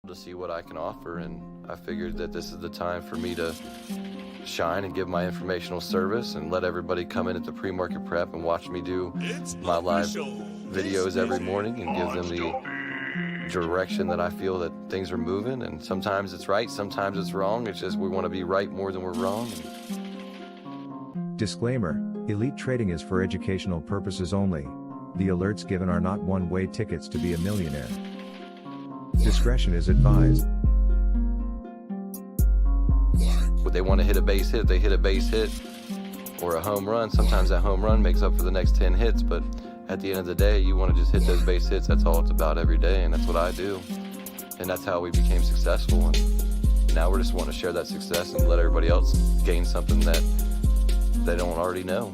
to see what I can offer, and I figured that this is the time for me to shine and give my informational service and let everybody come in at the pre-market prep and watch me do my live videos every morning and give them the direction that I feel that things are moving. And sometimes it's right, sometimes it's wrong. It's just we want to be right more than we're wrong. Disclaimer: Elite Trading is for educational purposes only. The alerts given are not one-way tickets to be a millionaire. Discretion is advised. Would they want to hit a base hit? They hit a base hit or a home run. Sometimes that home run makes up for the next 10 hits, but at the end of the day, you want to just hit those base hits. That's all it's about every day, and that's what I do. And that's how we became successful. And now we're just wanting to share that success and let everybody else gain something that they don't already know.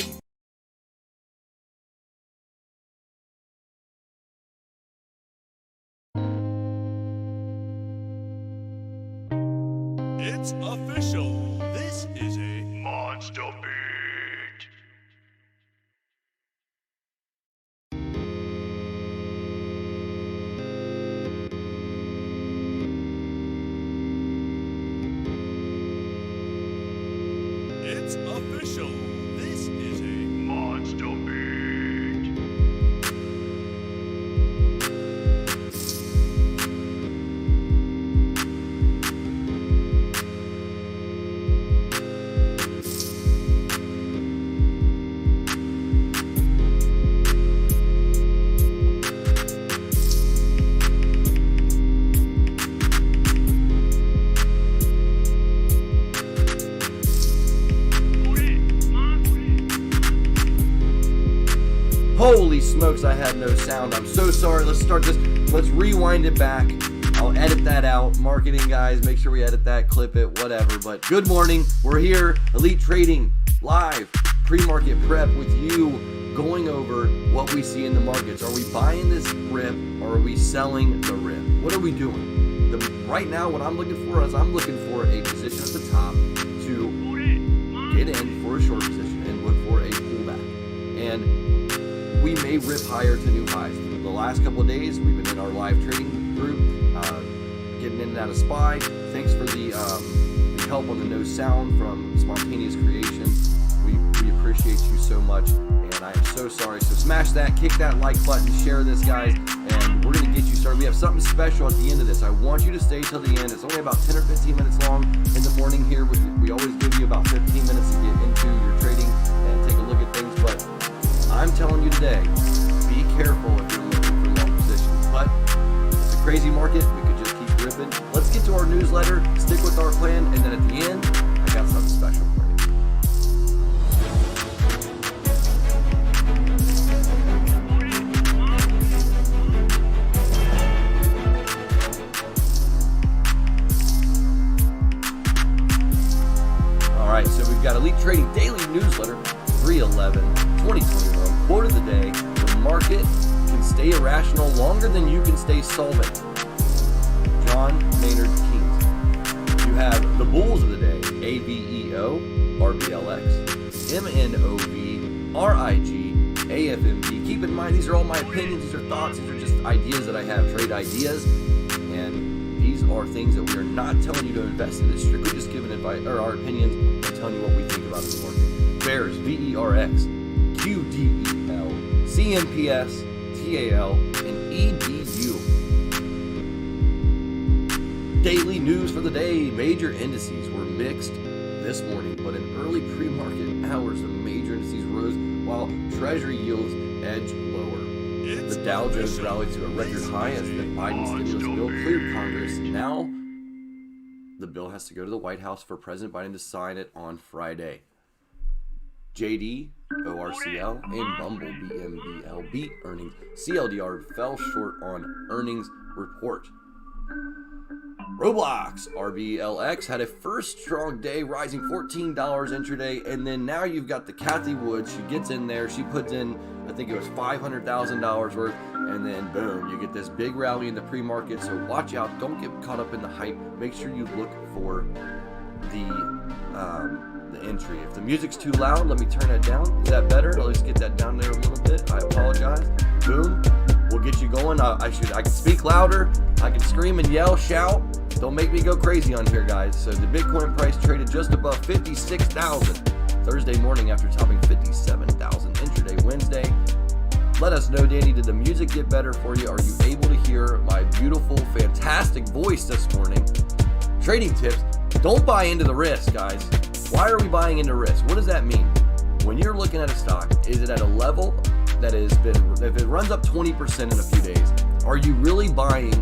It's official. This is a monster beat. It's official. This is a monster beat. Holy smokes, I had no sound. I'm so sorry. Let's start this. Let's rewind it back. I'll edit that out. Marketing guys, make sure we edit that, clip it, whatever. But good morning. We're here, Elite Trading, live, pre-market prep with you, going over what we see in the markets. Are we buying this rip or are we selling the rip? What are we doing? Right now, what I'm looking for is I'm looking for a position at the top to get in for a short position and look for a pullback. And we may rip higher to new highs. The last couple of days, we've been in our live trading group, getting in and out of SPY. Thanks for the help on the no sound from Spontaneous Creation. We appreciate you so much, and I am so sorry. So smash that, kick that like button, share this, guys, and we're going to get you started. We have something special at the end of this. I want you to stay till the end. It's only about 10 or 15 minutes long in the morning here. We always give you about 15 minutes to get into your trading and take a look at things, but I'm telling you today, be careful if you're looking for long positions. But it's a crazy market. We could just keep ripping. Let's get to our newsletter, stick with our plan, and then at the end, I got something special for you. All right, so we've got Elite Trading Daily Newsletter, 3/11/2021. Quote of the day: the market can stay irrational longer than you can stay solvent. John Maynard Keynes. You have the bulls of the day: AVEO, RBLX, MNOV, RIG, AFMD. Keep in mind, these are all my opinions, these are thoughts, these are just ideas that I have, trade ideas, and these are things that we are not telling you to invest in. It's strictly just giving advice or our opinions and telling you what we think about the market. Bears, VERX, QDEL, CNPS, TAL, and EDU. Daily news for the day. Major indices were mixed this morning, but in early pre-market hours, the major indices rose while Treasury yields edged lower. The Dow Jones rallied to a record high as the Biden stimulus bill cleared Congress. Now, the bill has to go to the White House for President Biden to sign it on Friday. JD, ORCL, and Bumble BMBL beat earnings. CLDR fell short on earnings report. Roblox, RBLX, had a first strong day, rising $14 intraday, and then now you've got the Cathie Wood. She gets in there, she puts in, I think it was $500,000 worth, and then boom, you get this big rally in the pre-market. So watch out, don't get caught up in the hype. Make sure you look for the entry. If the music's too loud, let me turn that down. Is that better? Let's get that down there a little bit. I apologize. Boom. We'll get you going. I can speak louder. I can scream and yell, shout. Don't make me go crazy on here, guys. So the Bitcoin price traded just above 56,000 Thursday morning after topping 57,000 intraday Wednesday. Let us know, Danny, did the music get better for you? Are you able to hear my beautiful, fantastic voice this morning? Trading tips. Don't buy into the risk, guys. Why are we buying into risk? What does that mean? When you're looking at a stock, is it at a level that has been, if it runs up 20% in a few days, are you really buying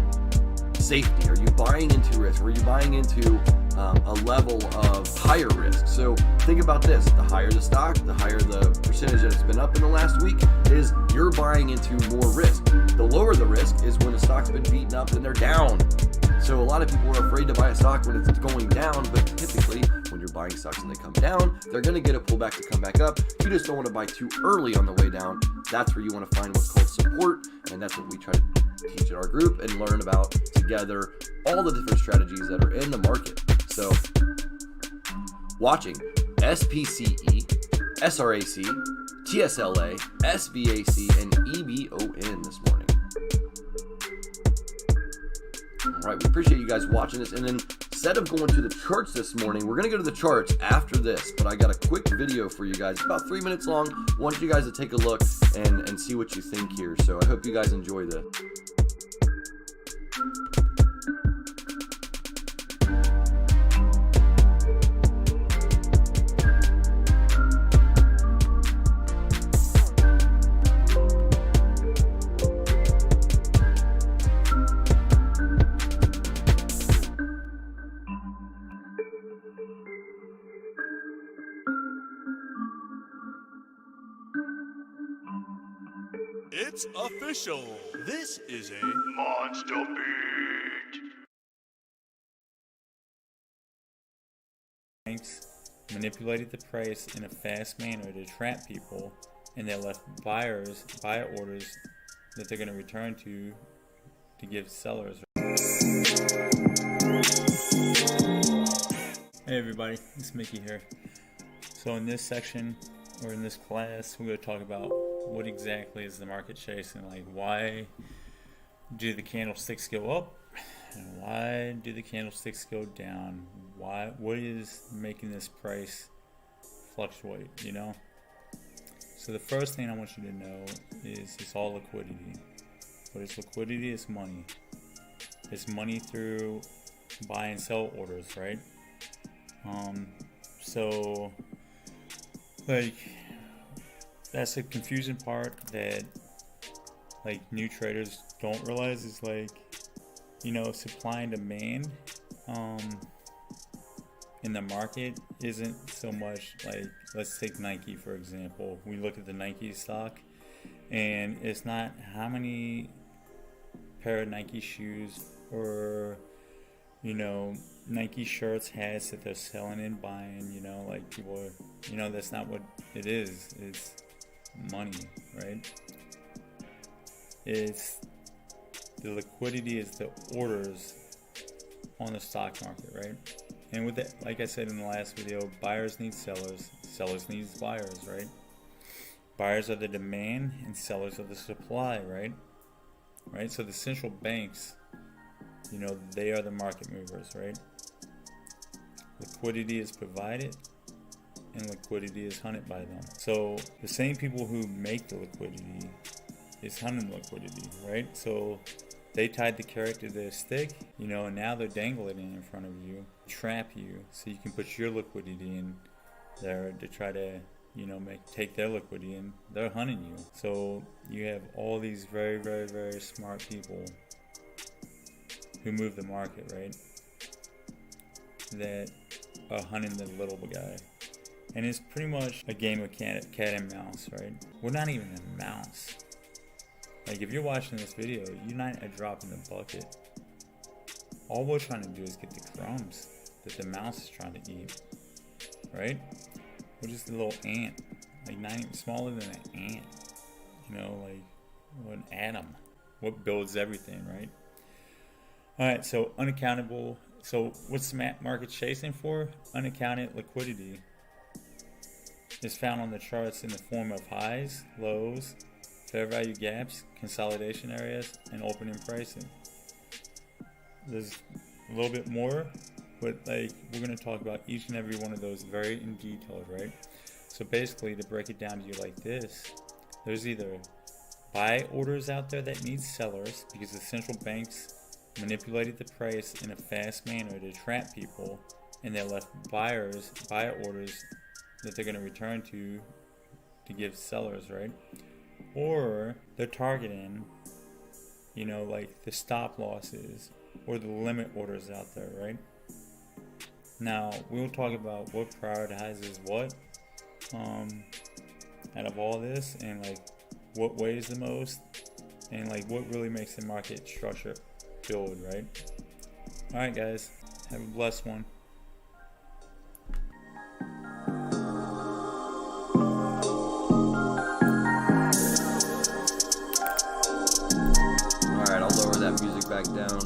safety? Are you buying into risk? Are you buying into a level of higher risk? So think about this. The higher the stock, the higher the percentage that it's been up in the last week, is you're buying into more risk. The lower the risk is when the stock's been beaten up and they're down. So a lot of people are afraid to buy a stock when it's going down, but typically when you're buying stocks and they come down, they're going to get a pullback to come back up. You just don't want to buy too early on the way down. That's where you want to find what's called support, and that's what we try to teach in our group and learn about together, all the different strategies that are in the market. So watching SPCE, SRAC, TSLA, SBAC, and EBON this morning. All right, we appreciate you guys watching this. And then instead of going to the charts this morning, we're going to go to the charts after this. But I got a quick video for you guys, about 3 minutes long. I want you guys to take a look and see what you think here. So I hope you guys enjoy this. It's official. This is a monster beat. Banks manipulated the price in a fast manner to trap people, and they left buyers buy orders that they're going to return to give sellers. Hey everybody, it's Mickey here. So in this section, or in this class, we're going to talk about what exactly is the market chasing. Like, why do the candlesticks go up and why do the candlesticks go down? What is making this price fluctuate, you know? So the first thing I want you to know is it's all liquidity. What is liquidity? It's money. It's money through buy and sell orders, right? So like, that's the confusing part that like new traders don't realize is, like, you know, supply and demand in the market isn't so much like, let's take Nike for example. We look at the Nike stock and it's not how many pair of Nike shoes or, you know, Nike shirts, hats that they're selling and buying, you know, like people are, you know, that's not what it is. It's money, right? It's the liquidity, is the orders on the stock market, right? And with that, like I said in the last video, buyers need sellers, sellers need buyers, right? Buyers are the demand and sellers are the supply, right? Right? So the central banks, you know, they are the market movers, right? Liquidity is provided and liquidity is hunted by them. So the same people who make the liquidity is hunting liquidity, right? So they tied the carrot to their stick, you know, and now they're dangling it in front of you, trap you, so you can put your liquidity in there to try to, you know, take their liquidity, and they're hunting you. So you have all these very, very, very smart people who move the market, right? That are hunting the little guy. And it's pretty much a game of cat and mouse, right? We're not even a mouse. Like, if you're watching this video, you're not a drop in the bucket. All we're trying to do is get the crumbs that the mouse is trying to eat, right? We're just a little ant, like not even smaller than an ant, you know, like an atom. What builds everything, right? All right, so unaccountable. So what's the market chasing for? Unaccounted liquidity is found on the charts in the form of highs, lows, fair value gaps, consolidation areas, and opening pricing. There's a little bit more, but like we're going to talk about each and every one of those very in detail, right? So basically, to break it down to you like this, there's either buy orders out there that need sellers because the central banks manipulated the price in a fast manner to trap people, and they left buyers buy orders that they're going to return to give sellers, right? Or they're targeting, you know, like the stop losses or the limit orders out there, right? Now we'll talk about what prioritizes what out of all this, and like what weighs the most, and like what really makes the market structure build, right? All right, guys, have a blessed one. All right, I'll lower that music back down.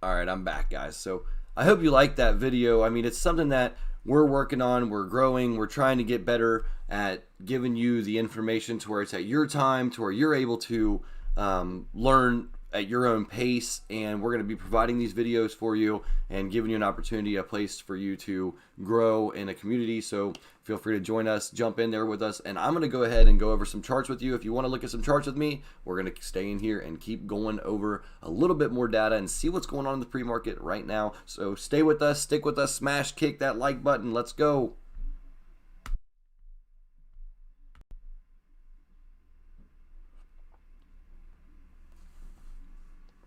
All right, I'm back, guys. So I hope you liked that video. I mean, it's something that we're working on, we're growing, we're trying to get better at giving you the information to where it's at your time, to where you're able to learn at your own pace, and we're going to be providing these videos for you and giving you an opportunity, a place for you to grow in a community. So feel free to join us, jump in there with us, and I'm going to go ahead and go over some charts with you. If you want to look at some charts with me, we're going to stay in here and keep going over a little bit more data and see what's going on in the pre-market right now. So stay with us, stick with us, smash, kick that like button. Let's go.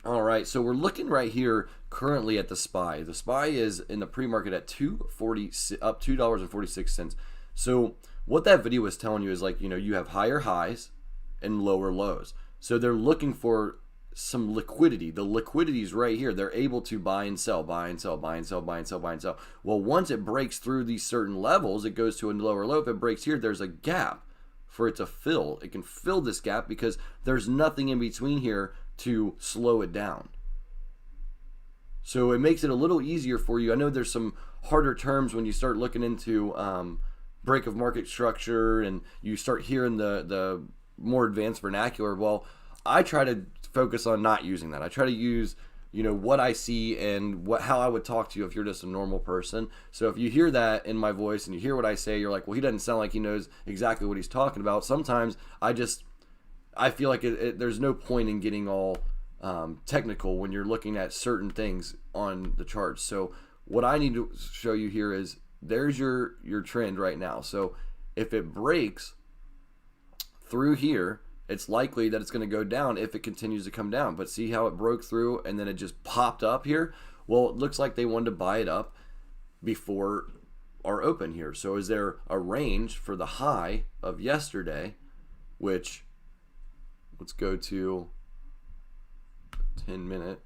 All right, so we're looking right here currently at the SPY. The SPY is in the pre-market at $2.40, up $2.46. So what that video was telling you is, like, you know, you have higher highs and lower lows. So they're looking for some liquidity. The liquidity is right here. They're able to buy and sell, buy and sell, buy and sell, buy and sell, buy and sell. Well, once it breaks through these certain levels, it goes to a lower low. If it breaks here, there's a gap for it to fill. It can fill this gap because there's nothing in between here to slow it down. So it makes it a little easier for you. I know there's some harder terms when you start looking into break of market structure and you start hearing the more advanced vernacular. Well, I try to focus on not using that. I try to use, you know, what I see and how I would talk to you if you're just a normal person. So if you hear that in my voice and you hear what I say, you're like, well, he doesn't sound like he knows exactly what he's talking about. Sometimes I feel like there's no point in getting all technical when you're looking at certain things on the charts. So what I need to show you here is there's your trend right now. So if it breaks through here, it's likely that it's going to go down if it continues to come down. But see how it broke through and then it just popped up here? Well, it looks like they wanted to buy it up before our open here. So is there a range for the high of yesterday, which, let's go to 10-minute,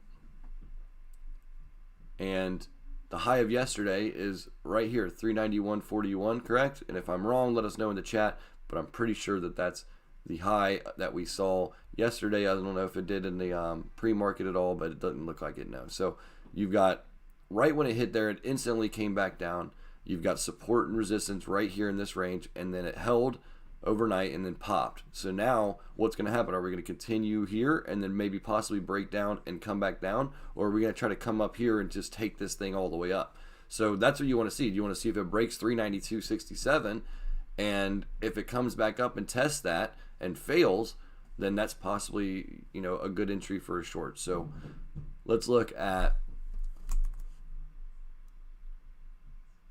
and the high of yesterday is right here, 391.41, correct? And if I'm wrong, let us know in the chat, but I'm pretty sure that that's the high that we saw yesterday. I don't know if it did in the pre-market at all, but it doesn't look like it, no. So you've got, right when it hit there, it instantly came back down. You've got support and resistance right here in this range, and then it held overnight and then popped. So now what's going to happen? Are we going to continue here and then maybe possibly break down and come back down, or are we going to try to come up here and just take this thing all the way up? So that's what you want to see. You want to see if it breaks 392.67, and if it comes back up and tests that and fails, then that's possibly, you know, a good entry for a short. So let's look at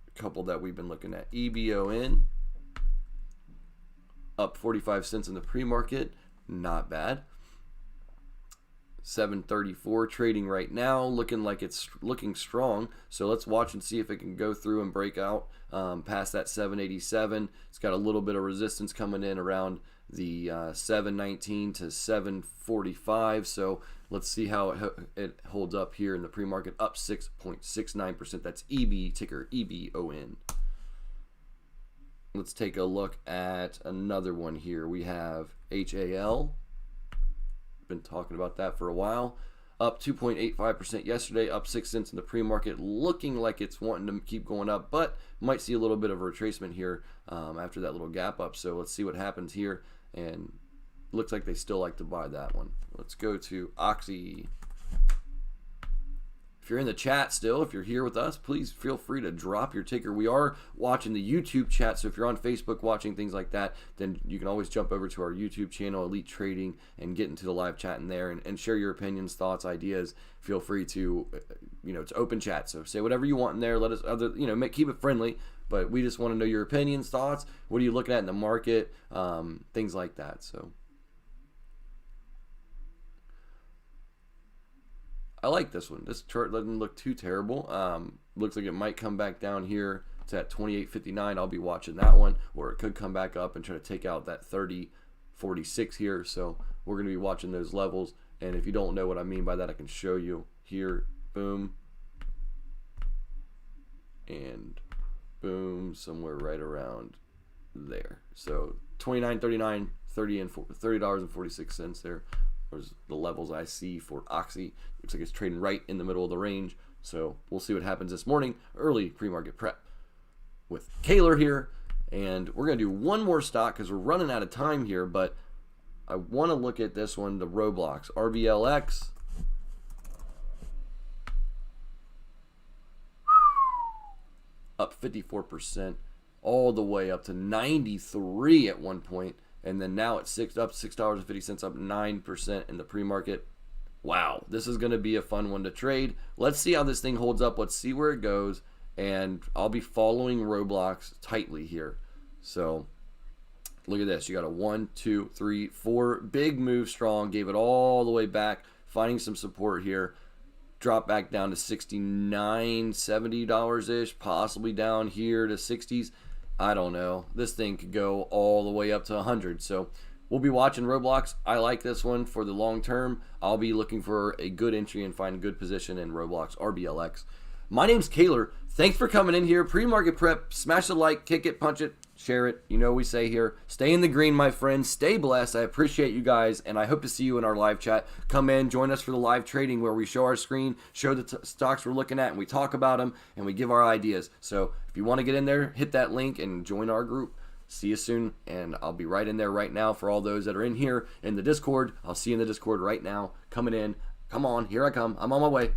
a couple that we've been looking at. EBON up 45 cents in the pre-market, not bad. 734 trading right now, looking like it's looking strong. So let's watch and see if it can go through and break out past that 787. It's got a little bit of resistance coming in around the 719 to 745. So let's see how it holds up here in the pre-market, up 6.69%. That's EB, ticker EBON. Let's take a look at another one here. We have HAL. Been talking about that for a while. up 2.85% yesterday, up 6 cents in the pre-market, looking like it's wanting to keep going up, but might see a little bit of a retracement here after that little gap up. So let's see what happens here, and looks like they still like to buy that one. Let's go to Oxy. If you're in the chat still, if you're here with us, please feel free to drop your ticker. We are watching the YouTube chat, so if you're on Facebook watching things like that, then you can always jump over to our YouTube channel, Elite Trading, and get into the live chat in there and share your opinions, thoughts, ideas. Feel free to, it's open chat, so say whatever you want in there. Let us, keep it friendly, but we just want to know your opinions, thoughts. What are you looking at in the market? Things like that. So I like this one. This chart doesn't look too terrible. Looks like it might come back down here to that 28.59. I'll be watching that one, or it could come back up and try to take out that 30.46 here. So we're going to be watching those levels. And if you don't know what I mean by that, I can show you here. Boom. And boom, somewhere right around there. So 29.39, $30.46 there. There's the levels I see for Oxy. Looks like it's trading right in the middle of the range. So we'll see what happens this morning. Early pre-market prep with Kaler here. And we're going to do one more stock because we're running out of time here. But I want to look at this one, the Roblox. RBLX. Up 54%. All the way up to 93 at one point. And then now it's up $6.50, up 9% in the pre-market. Wow, this is going to be a fun one to trade. Let's see how this thing holds up. Let's see where it goes. And I'll be following Roblox tightly here. So look at this. You got a 1, 2, 3, 4 big move strong. Gave it all the way back, finding some support here. Drop back down to $69, $70-ish, possibly down here to 60s. I don't know. This thing could go all the way up to 100. So we'll be watching Roblox. I like this one for the long term. I'll be looking for a good entry and find a good position in Roblox RBLX. My name's Kaler. Thanks for coming in here. Pre-market prep. Smash the like, kick it, punch it, share it. You know we say here. Stay in the green, my friends. Stay blessed. I appreciate you guys, and I hope to see you in our live chat. Come in, join us for the live trading where we show our screen, show the stocks we're looking at, and we talk about them, and we give our ideas. So if you want to get in there, hit that link and join our group. See you soon, and I'll be right in there right now for all those that are in here in the Discord. I'll see you in the Discord right now. Coming in. Come on, here I come. I'm on my way.